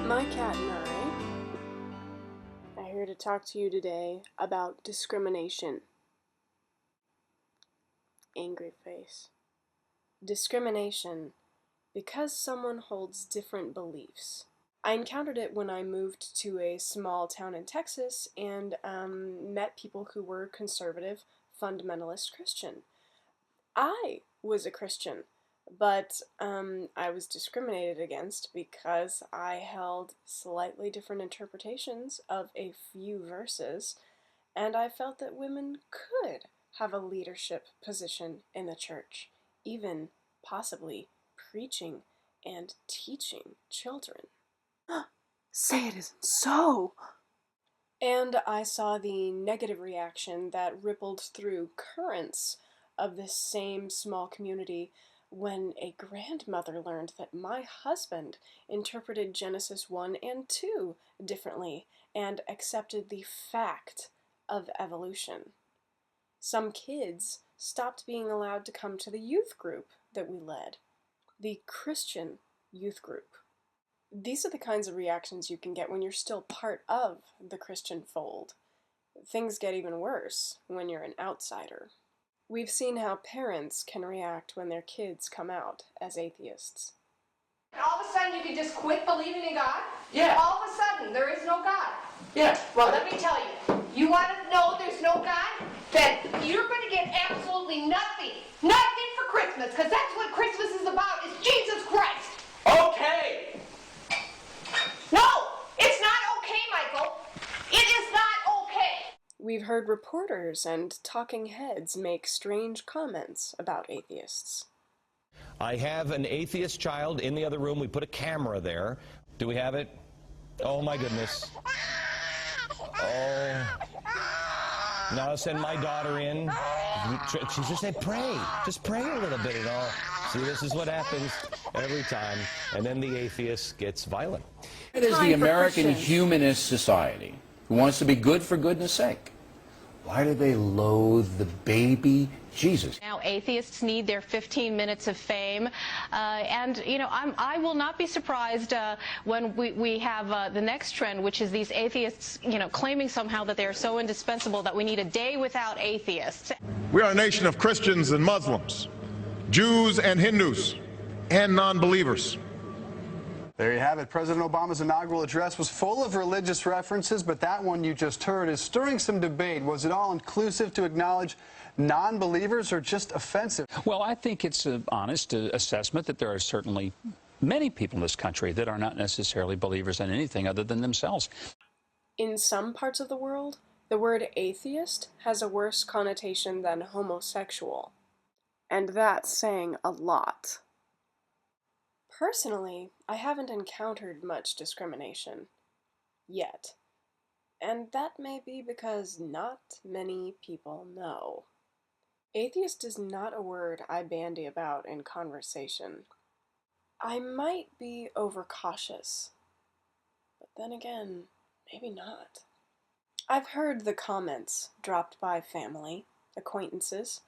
My cat and I are here to talk to you today about discrimination. Angry face. Discrimination because someone holds different beliefs. I encountered it when I moved to a small town in Texas and met people who were conservative, fundamentalist Christian. I was a Christian, but I was discriminated against because I held slightly different interpretations of a few verses, and I felt that women could have a leadership position in the church, even possibly preaching and teaching children. Say it isn't so! And I saw the negative reaction that rippled through currents of this same small community when a grandmother learned that my husband interpreted Genesis 1 and 2 differently and accepted the fact of evolution. Some kids stopped being allowed to come to the youth group that we led, the Christian youth group. These are the kinds of reactions you can get when you're still part of the Christian fold. Things get even worse when you're an outsider. We've seen how parents can react when their kids come out as atheists. All of a sudden you can just quit believing in God? Yeah. All of a sudden there is no God? Yeah. Well, let me tell you, you want to know there's no God? Then you're going to get absolutely nothing. Nothing for Christmas, because that's what Christmas is about, is Jesus Christ. Okay. No, it's not okay, Michael. It is not okay. We've heard reporters and talking heads make strange comments about atheists. I have an atheist child in the other room. We put a camera there. Do we have it? Oh my goodness. Oh. Now send my daughter in. She just said pray. Just pray a little bit and all. See, this is what happens every time. And then the atheist gets violent. It is the American Humanist Society who wants to be good for goodness sake. Why do they loathe the baby Jesus? Now atheists need their 15 minutes of fame, and you know I will not be surprised when we have the next trend, which is these atheists, you know, claiming somehow that they are so indispensable that we need a day without atheists. We are a nation of Christians and Muslims, Jews and Hindus, and non-believers. There you have it. President Obama's inaugural address was full of religious references, but that one you just heard is stirring some debate. Was it all inclusive to acknowledge non-believers or just offensive? Well, I think it's an honest assessment that there are certainly many people in this country that are not necessarily believers in anything other than themselves. In some parts of the world, the word atheist has a worse connotation than homosexual. And that's saying a lot. Personally, I haven't encountered much discrimination. Yet. And that may be because not many people know. Atheist is not a word I bandy about in conversation. I might be overcautious. But then again, maybe not. I've heard the comments dropped by family, acquaintances.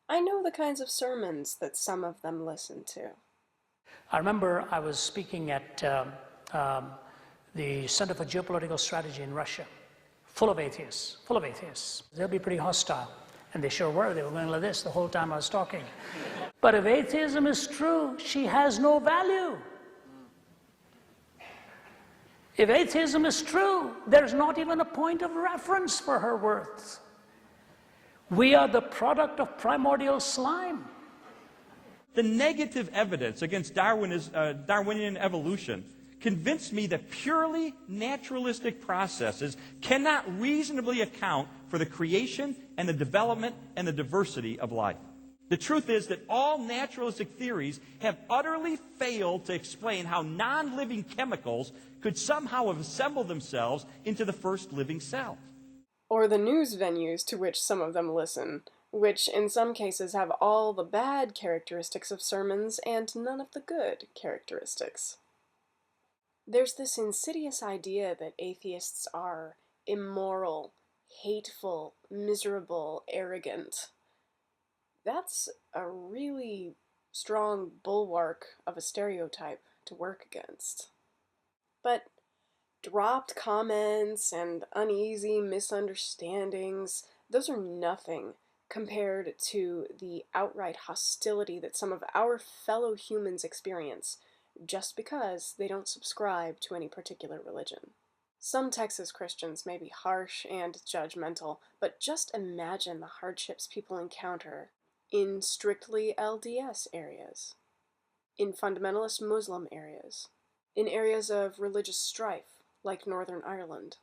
I know the kinds of sermons that some of them listen to. I remember I was speaking at the Center for Geopolitical Strategy in Russia, full of atheists. They'll be pretty hostile, and they sure were. They were going like this the whole time I was talking. But if atheism is true, she has no value. If atheism is true, there's not even a point of reference for her worth. We are the product of primordial slime. The negative evidence against Darwinian evolution convinced me that purely naturalistic processes cannot reasonably account for the creation and the development and the diversity of life. The truth is that all naturalistic theories have utterly failed to explain how non-living chemicals could somehow have assembled themselves into the first living cell. Or the news venues to which some of them listen, which in some cases have all the bad characteristics of sermons and none of the good characteristics. There's this insidious idea that atheists are immoral, hateful, miserable, arrogant. That's a really strong bulwark of a stereotype to work against. But dropped comments and uneasy misunderstandings, those are nothing compared to the outright hostility that some of our fellow humans experience just because they don't subscribe to any particular religion. Some Texas Christians may be harsh and judgmental, but just imagine the hardships people encounter in strictly LDS areas, in fundamentalist Muslim areas, in areas of religious strife, like Northern Ireland,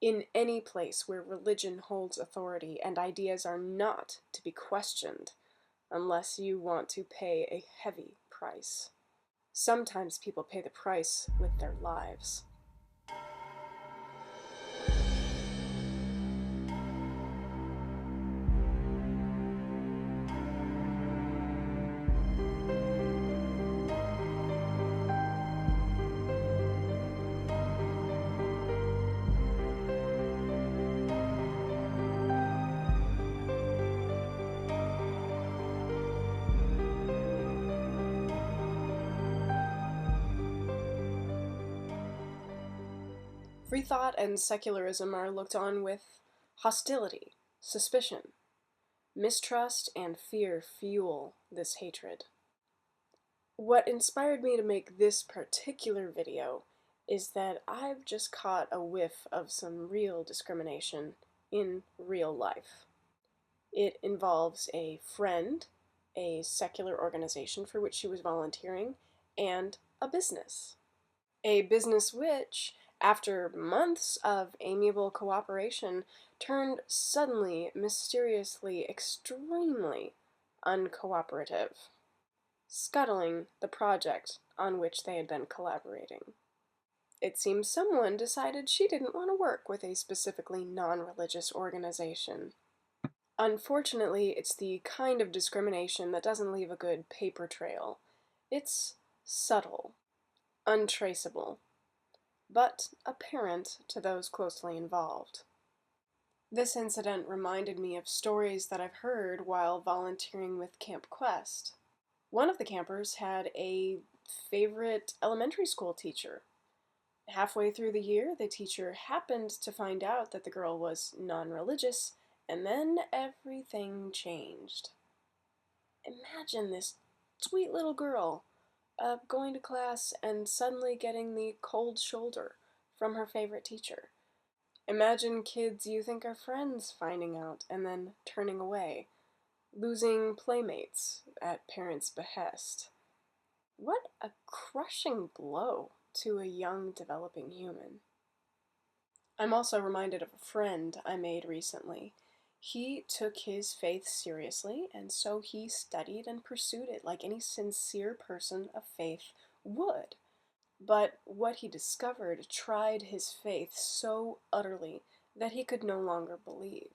in any place where religion holds authority and ideas are not to be questioned unless you want to pay a heavy price. Sometimes people pay the price with their lives. Free thought and secularism are looked on with hostility, suspicion. Mistrust and fear fuel this hatred. What inspired me to make this particular video is that I've just caught a whiff of some real discrimination in real life. It involves a friend, a secular organization for which she was volunteering, and a business. A business which, after months of amiable cooperation, turned suddenly, mysteriously, extremely uncooperative, scuttling the project on which they had been collaborating. It seems someone decided she didn't want to work with a specifically non-religious organization. Unfortunately, it's the kind of discrimination that doesn't leave a good paper trail. It's subtle, untraceable, but apparent to those closely involved. This incident reminded me of stories that I've heard while volunteering with Camp Quest. One of the campers had a favorite elementary school teacher. Halfway through the year, the teacher happened to find out that the girl was non-religious, and then everything changed. Imagine this sweet little girl going to class and suddenly getting the cold shoulder from her favorite teacher. Imagine kids you think are friends finding out and then turning away, losing playmates at parents' behest. What a crushing blow to a young developing human. I'm also reminded of a friend I made recently. He took his faith seriously, and so he studied and pursued it like any sincere person of faith would. But what he discovered tried his faith so utterly that he could no longer believe.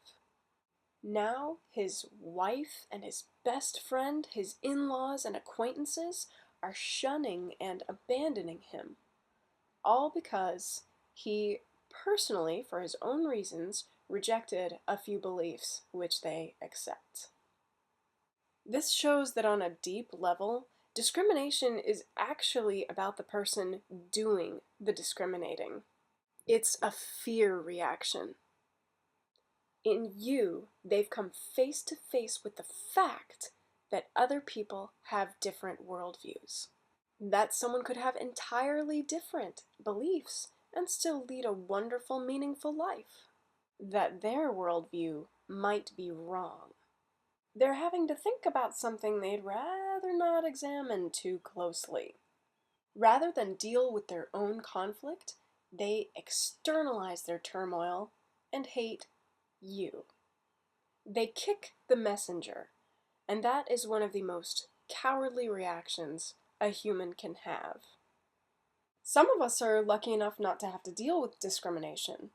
Now his wife and his best friend, his in-laws and acquaintances are shunning and abandoning him, all because he personally, for his own reasons, rejected a few beliefs which they accept. This shows that on a deep level, discrimination is actually about the person doing the discriminating. It's a fear reaction. In you, they've come face to face with the fact that other people have different worldviews. That someone could have entirely different beliefs and still lead a wonderful, meaningful life. That their worldview might be wrong. They're having to think about something they'd rather not examine too closely. Rather than deal with their own conflict, they externalize their turmoil and hate you. They kick the messenger, and that is one of the most cowardly reactions a human can have. Some of us are lucky enough not to have to deal with discrimination.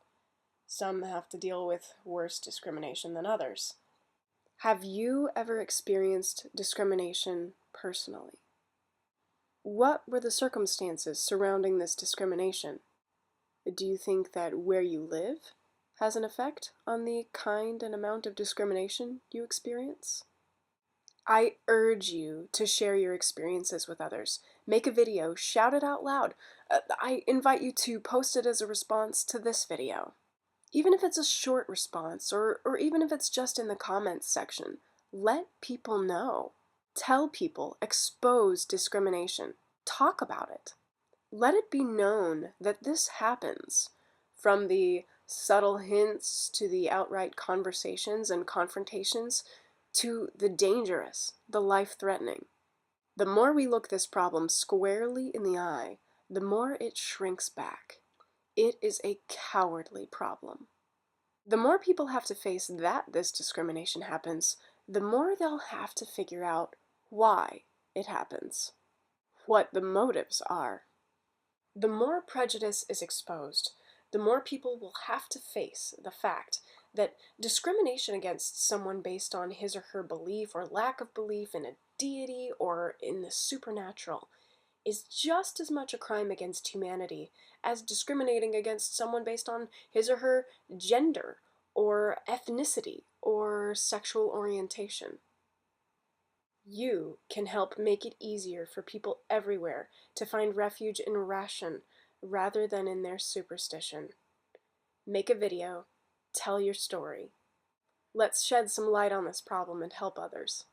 Some have to deal with worse discrimination than others. Have you ever experienced discrimination personally? What were the circumstances surrounding this discrimination? Do you think that where you live has an effect on the kind and amount of discrimination you experience? I urge you to share your experiences with others. Make a video, shout it out loud. I invite you to post it as a response to this video. Even if it's a short response, or even if it's just in the comments section, let people know. Tell people, expose discrimination. Talk about it. Let it be known that this happens, from the subtle hints to the outright conversations and confrontations to the dangerous, the life-threatening. The more we look this problem squarely in the eye, the more it shrinks back. It is a cowardly problem. The more people have to face that this discrimination happens, the more they'll have to figure out why it happens, what the motives are. The more prejudice is exposed, the more people will have to face the fact that discrimination against someone based on his or her belief or lack of belief in a deity or in the supernatural is just as much a crime against humanity as discriminating against someone based on his or her gender or ethnicity or sexual orientation. You can help make it easier for people everywhere to find refuge in ration rather than in their superstition. Make a video, tell your story. Let's shed some light on this problem and help others.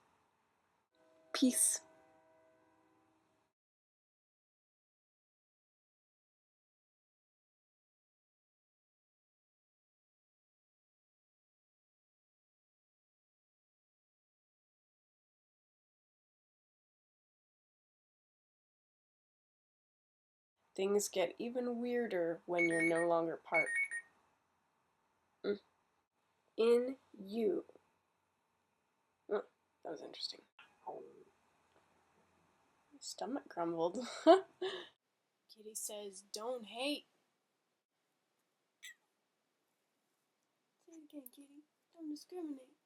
Peace. Things get even weirder when you're no longer part. In you. Oh, that was interesting. My stomach grumbled. Kitty says, don't hate. Say it again, Kitty. Don't discriminate.